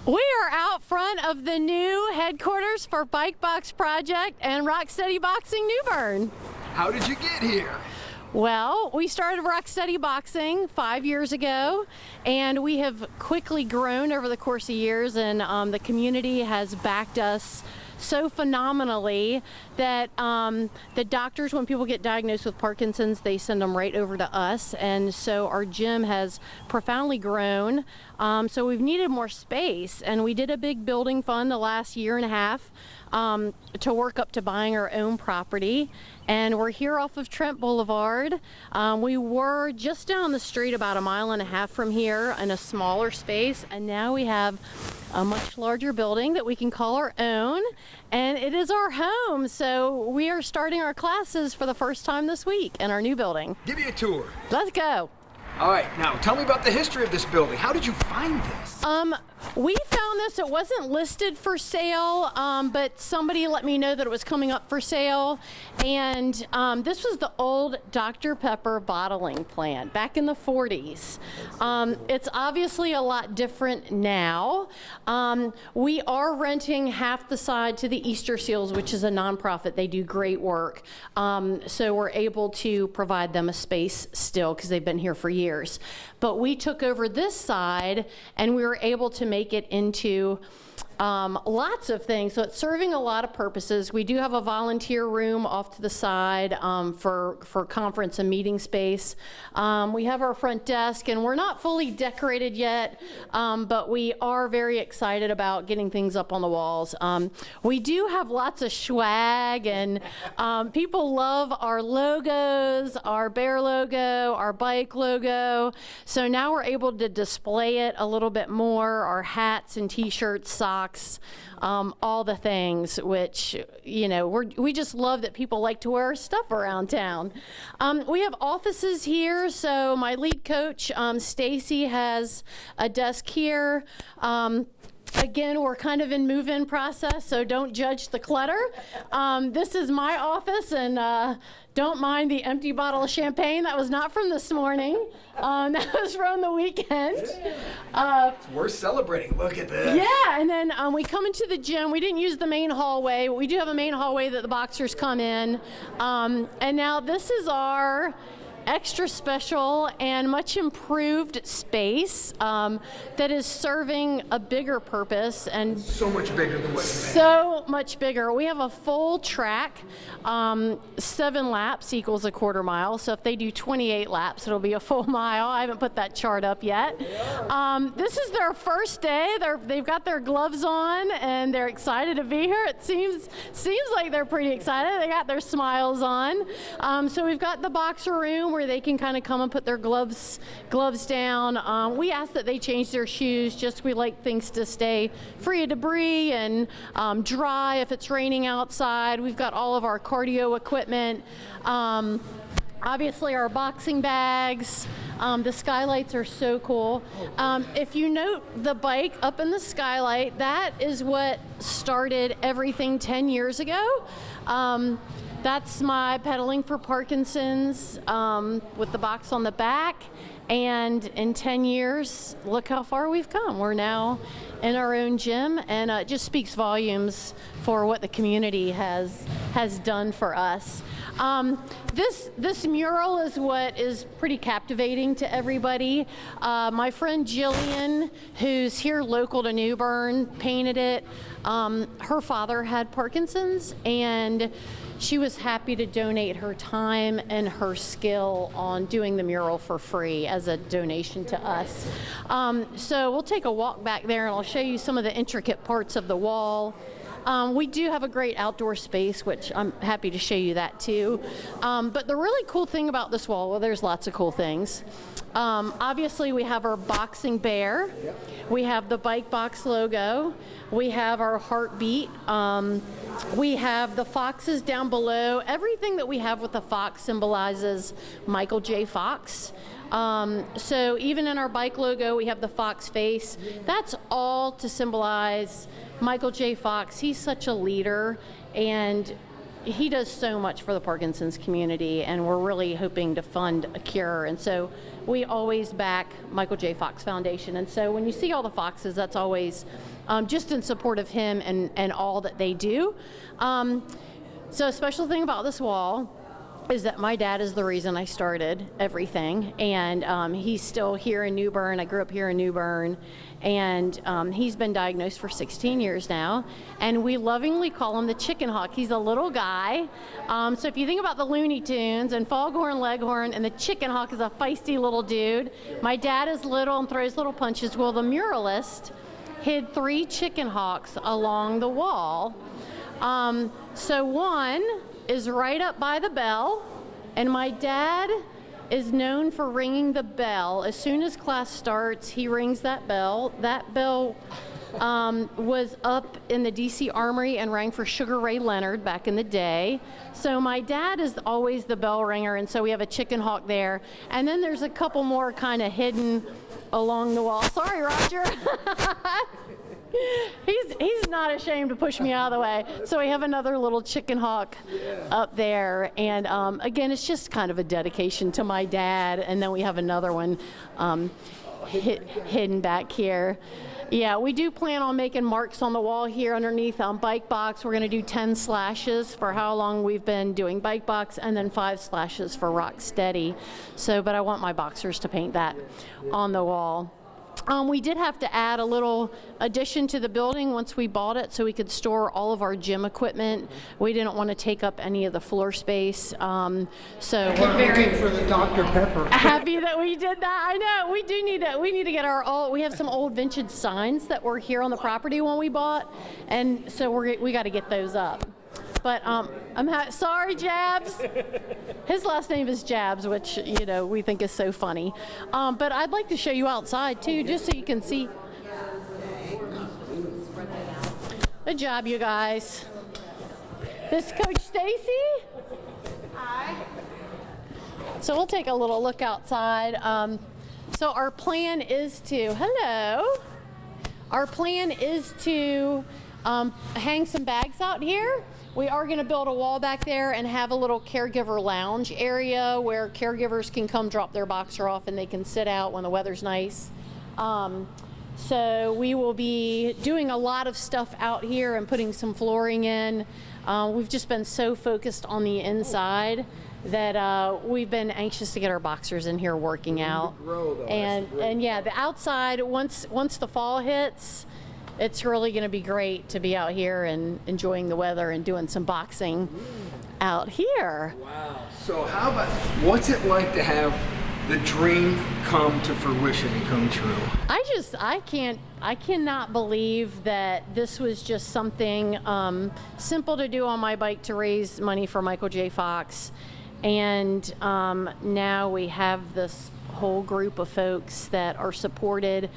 We are out front of the new headquarters for Bike Box Project and Rocksteady Boxing New Bern. How did you get here? Well, we started Rocksteady Boxing 5 years ago, and we have quickly grown over the course of years, and the community has backed us so phenomenally that the doctors, when people get diagnosed with Parkinson's, they send them right over to us. And so our gym has profoundly grown. So we've needed more space, and we did a big building fund the last year and a half to work up to buying our own property. And we're here off of Trent Boulevard. We were just down the street about 1.5 miles from here in a smaller space, and now we have a much larger building that we can call our own, and it is our home. So we are starting our classes for the first time this week in our new building. Give me a tour. Let's go. All right, now tell me about the history of this building. How did you find this? We found this. It wasn't listed for sale, but somebody let me know that it was coming up for sale. And this was the old Dr. Pepper bottling plant back in the 40s. It's obviously a lot different now. We are renting half the side to the Easter Seals, which is a nonprofit. They do great work. So we're able to provide them a space still because they've been here for years. But we took over this side, and we were able to make it into lots of things. So it's serving a lot of purposes. We do have a volunteer room off to the side for conference and meeting space. We have our front desk, and we're not fully decorated yet, but we are very excited about getting things up on the walls. We do have lots of swag, and people love our logos, our bear logo, our bike logo. So now we're able to display it a little bit more, our hats and t-shirts, socks, all the things, which, you know, we just love that people like to wear our stuff around town. We have offices here, so my lead coach, Stacy, has a desk here. Again, we're kind of in move-in process, so don't judge the clutter. This is my office, and don't mind the empty bottle of champagne. That was not from this morning. That was from the weekend. It's worth celebrating. Look at this. Yeah, and then we come into the gym. We didn't use the main hallway, but we do have a main hallway that the boxers come in. And now this is our extra special and much improved space that is serving a bigger purpose, and So much bigger than what you so much bigger. We have a full track. 7 laps equals a quarter mile, so if they do 28 laps, it'll be a full mile. I haven't put that chart up yet. This is their first day. They've got their gloves on, and they're excited to be here. It seems like they're pretty excited. They got their smiles on. So we've got the boxer room where they can kind of come and put their gloves down. We ask that they change their shoes. Just we like things to stay free of debris and dry if it's raining outside. We've got all of our cardio equipment. Obviously our boxing bags. The skylights are so cool. If you note the bike up in the skylight, that is what started everything 10 years ago. That's my pedaling for Parkinson's with the box on the back. And in 10 years, look how far we've come. We're now in our own gym, and it just speaks volumes for what the community has done for us. This mural is what is pretty captivating to everybody. My friend Jillian, who's here local to New Bern, painted it. Her father had Parkinson's, and she was happy to donate her time and her skill on doing the mural for free as a donation to us. So we'll take a walk back there, and I'll show you some of the intricate parts of the wall. We do have a great outdoor space, which I'm happy to show you that too. But the really cool thing about this wall, well, there's lots of cool things. Obviously, we have our boxing bear. We have the Bike Box logo. We have our heartbeat. We have the foxes down below. Everything that we have with the fox symbolizes Michael J. Fox. So even in our bike logo, we have the fox face. That's all to symbolize Michael J. Fox. He's such a leader, and he does so much for the Parkinson's community, and we're really hoping to fund a cure. And so we always back Michael J. Fox Foundation. And so when you see all the Foxes, that's always just in support of him and all that they do. So a special thing about this wall is that my dad is the reason I started everything, and he's still here in New Bern. I grew up here in New Bern, and he's been diagnosed for 16 years now, and we lovingly call him the Chicken Hawk. He's a little guy, so if you think about the Looney Tunes and Foghorn Leghorn, and the Chicken Hawk is a feisty little dude. My dad is little and throws little punches. Well, the muralist hid 3 chicken hawks along the wall. So one is right up by the bell, and my dad is known for ringing the bell. As soon as class starts, he rings that bell. That bell was up in the DC Armory and rang for Sugar Ray Leonard back in the day. So my dad is always the bell ringer, and so we have a chicken hawk there. And then there's a couple more kind of hidden along the wall. Sorry, Roger. He's not ashamed to push me out of the way. So we have another little chicken hawk up there, and again, it's just kind of a dedication to my dad. And then we have another one hidden back here. Yeah, we do plan on making marks on the wall here underneath Bike Box. We're going to do 10 slashes for how long we've been doing Bike Box, and then 5 slashes for Rock Steady. So, but I want my boxers to paint that on the wall. We did have to add a little addition to the building once we bought it, so we could store all of our gym equipment. We didn't want to take up any of the floor space, so we're very for the Dr. Pepper. Happy that we did that. I know we do need to. We need to get our old. We have some old vintage signs that were here on the property when we bought, and so we got to get those up. But sorry, Jabs. His last name is Jabs, which, you know, we think is so funny. But I'd like to show you outside, too, just so you can see. Good job, you guys. This is Coach Stacy. Hi. So we'll take a little look outside. So our plan is to, Our plan is to hang some bags out here. We are going to build a wall back there and have a little caregiver lounge area where caregivers can come drop their boxer off and they can sit out when the weather's nice. So we will be doing a lot of stuff out here and putting some flooring in. We've just been so focused on the inside that we've been anxious to get our boxers in here working out. And yeah, the outside, once the fall hits, it's really going to be great to be out here and enjoying the weather and doing some boxing out here. Wow. So what's it like to have the dream come to fruition and come true? I cannot believe that this was just something simple to do on my bike to raise money for Michael J. Fox. And now we have this whole group of folks that are supported,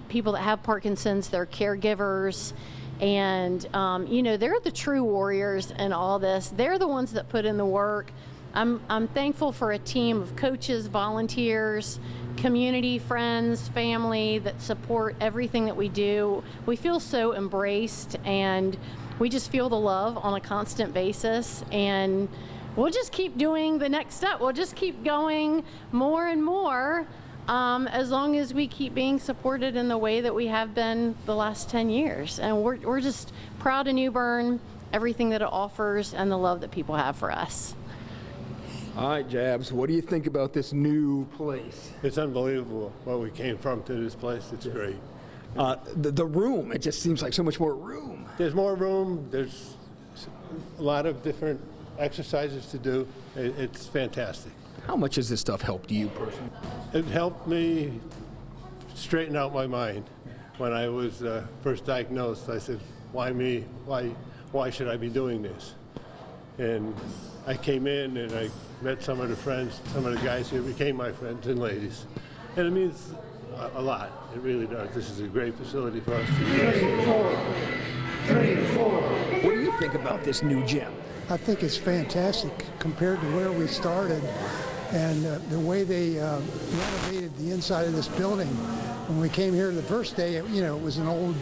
people that have Parkinson's, they're caregivers, and you know, they're the true warriors in all this. They're the ones that put in the work. I'm thankful for a team of coaches, volunteers, community, friends, family that support everything that we do. We feel so embraced, and we just feel the love on a constant basis, and we'll just keep doing the next step. We'll just keep going more and more as long as we keep being supported in the way that we have been the last 10 years. And we're just proud of New Bern, everything that it offers, and the love that people have for us. All right, Jabs, what do you think about this new place? It's unbelievable what we came from to this place. It's great. The room, it just seems like so much more room. There's more room. There's a lot of different exercises to do. It's fantastic. How much has this stuff helped you personally? It helped me straighten out my mind. When I was first diagnosed, I said, why me? Why should I be doing this? And I came in and I met some of the friends, some of the guys here became my friends and ladies. And it means a lot. It really does. This is a great facility for us to use. 3, 4. What do you think about this new gym? I think it's fantastic compared to where we started, and the way they renovated the inside of this building. When we came here the first day, it was an old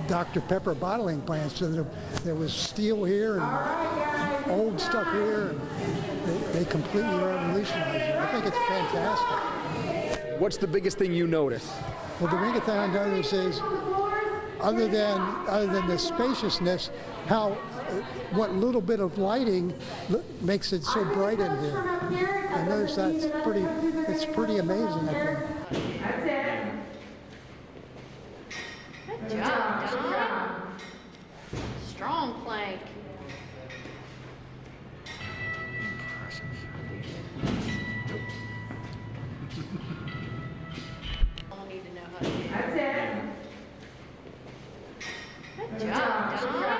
Dr. Pepper bottling plants. So there was steel here and old stuff here, and they completely revolutionized it. I think it's fantastic. What's the biggest thing you notice? Well, the biggest thing I notice is, other than the spaciousness, how what little bit of lighting makes it so bright in here. I notice it's pretty amazing, I think. That's it. Good job, Don. Strong plank. I'll need to know how to do that. That's it. Good job, Don.